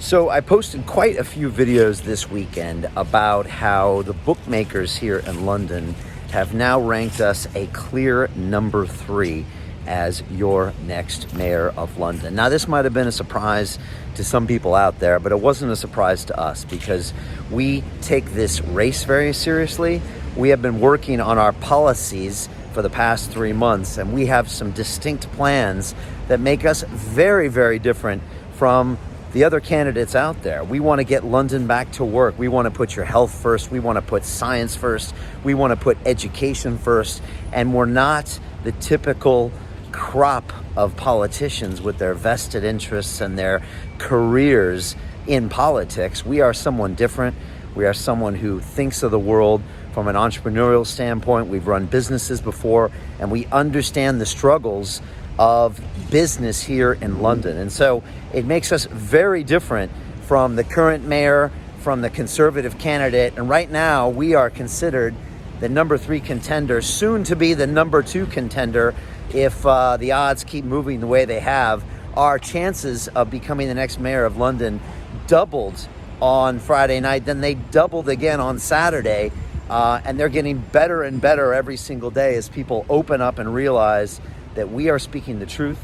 So I posted quite a few videos this weekend about how the bookmakers here in London have now ranked us a clear number 3 as your next mayor of London. Now, this might have been a surprise to some people out there, but it wasn't a surprise to us because we take this race very seriously. We have been working on our policies for the past 3 months, and we have some distinct plans that make us very, very different from the other candidates out there. We want to get London back to work. We want to put your health first. We want to put science first. We want to put education first. And we're not the typical crop of politicians with their vested interests and their careers in politics. We are someone different. We are someone who thinks of the world from an entrepreneurial standpoint. We've run businesses before, and we understand the struggles of business here in London. And so it makes us very different from the current mayor, from the Conservative candidate. And right now we are considered the number 3 contender, soon to be the number 2 contender. If the odds keep moving the way they have, our chances of becoming the next mayor of London doubled on Friday night. Then they doubled again on Saturday. And they're getting better and better every single day as people open up and realize that we are speaking the truth.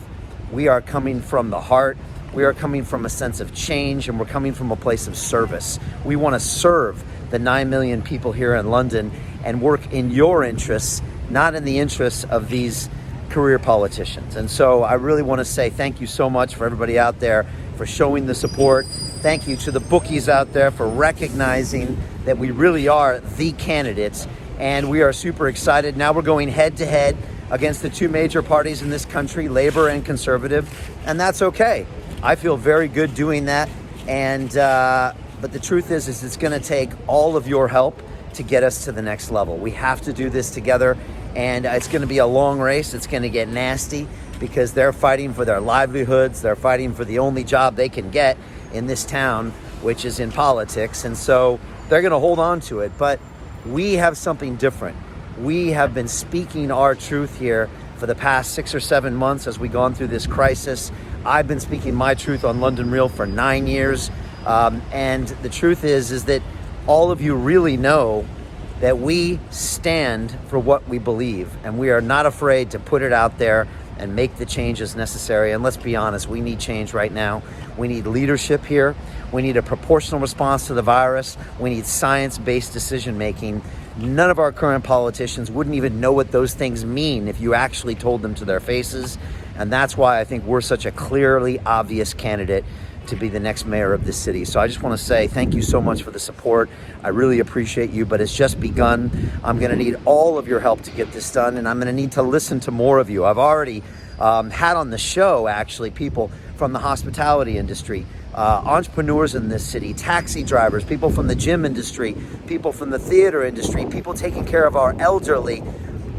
We are coming from the heart. We are coming from a sense of change, and we're coming from a place of service. We want to serve the 9 million people here in London and work in your interests, not in the interests of these career politicians. And so I really want to say thank you so much for everybody out there for showing the support. Thank you to the bookies out there for recognizing that we really are the candidates, and we are super excited. Now we're going head to head against the 2 major parties in this country, Labour and Conservative, and that's okay. I feel very good doing that, and but the truth is it's going to take all of your help to get us to the next level. We have to do this together, and it's going to be a long race. It's going to get nasty because they're fighting for their livelihoods. They're fighting for the only job they can get in this town, which is in politics, and so they're going to hold on to it. But we have something different. We have been speaking our truth here for the past 6 or 7 months as we've gone through this crisis. I've been speaking my truth on London Real for 9 years. And the truth is that all of you really know that we stand for what we believe, and we are not afraid to put it out there and make the changes necessary. And let's be honest, we need change right now. We need leadership here. We need a proportional response to the virus. We need science-based decision making. None of our current politicians wouldn't even know what those things mean if you actually told them to their faces. And that's why I think we're such a clearly obvious candidate to be the next mayor of this city. So I just want to say thank you so much for the support. I really appreciate you, but it's just begun. I'm going to need all of your help to get this done, and I'm going to need to listen to more of you. I've already had on the show, actually, people from the hospitality industry, entrepreneurs in this city, taxi drivers, people from the gym industry, people from the theater industry, people taking care of our elderly.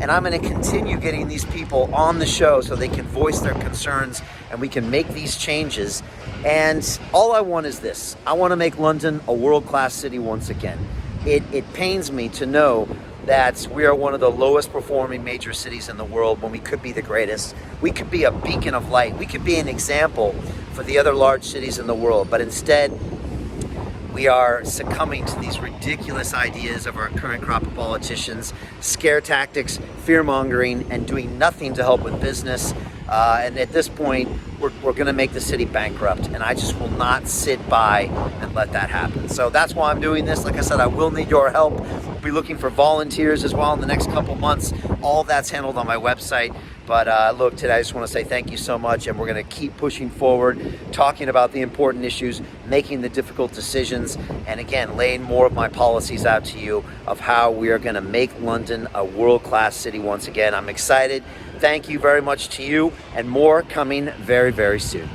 And I'm going to continue getting these people on the show so they can voice their concerns and we can make these changes. And all I want is this. I want to make London a world-class city once again. It pains me to know that we are one of the lowest performing major cities in the world when we could be the greatest. We could be a beacon of light. We could be an example for the other large cities in the world. But instead, we are succumbing to these ridiculous ideas of our current crop of politicians, scare tactics, fear-mongering, and doing nothing to help with business. And at this point, we're going to make the city bankrupt, and I just will not sit by and let that happen. So that's why I'm doing this. Like I said, I will need your help. We'll be looking for volunteers as well in the next couple months. All that's handled on my website. But look, today I just want to say thank you so much, and we're going to keep pushing forward, talking about the important issues, making the difficult decisions, and again, laying more of my policies out to you of how we are going to make London a world-class city once again. I'm excited. Thank you very much to you, and more coming very, very soon.